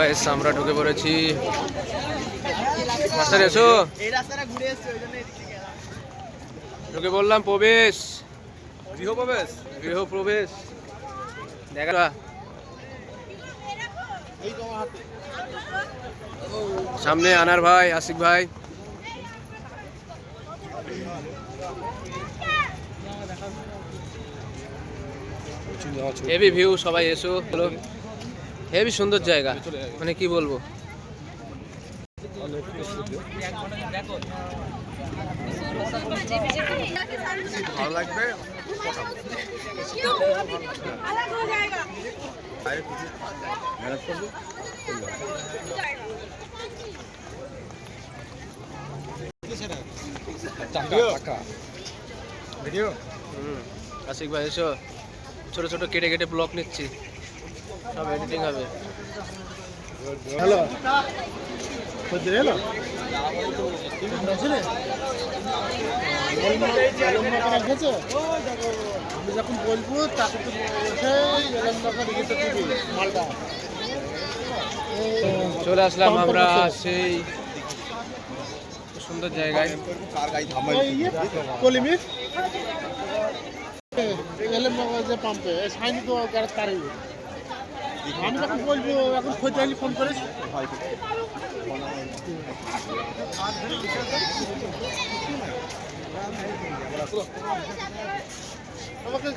Guys আমরা ঢুকে পড়েছি। মাস্টার এসো, ঢুকে বললাম প্রবেশ, গৃহপ্রবেশ দেখা। সামনে আনার ভাই, আশিক ভাই। হেভি ভিউ, সবাই এসো। হেভি সুন্দর জায়গা, মানে কি বলবো। ভালো লাগবে। আশিক ভাই এসো। ছোট ছোট কেটে কেটে ব্লক নিচ্ছি, সব এডিটিং হবে। হ্যালো হ্যালো আমি যখন বলবো তাকে তো মালটা চলে আসলাম আমরা সেই সুন্দর জায়গায়। কলিমির যে পাম্পে সাইনি তো তার আমি যখন বলবো এখন খোঁজ আইলি ফোন করিস আমাকে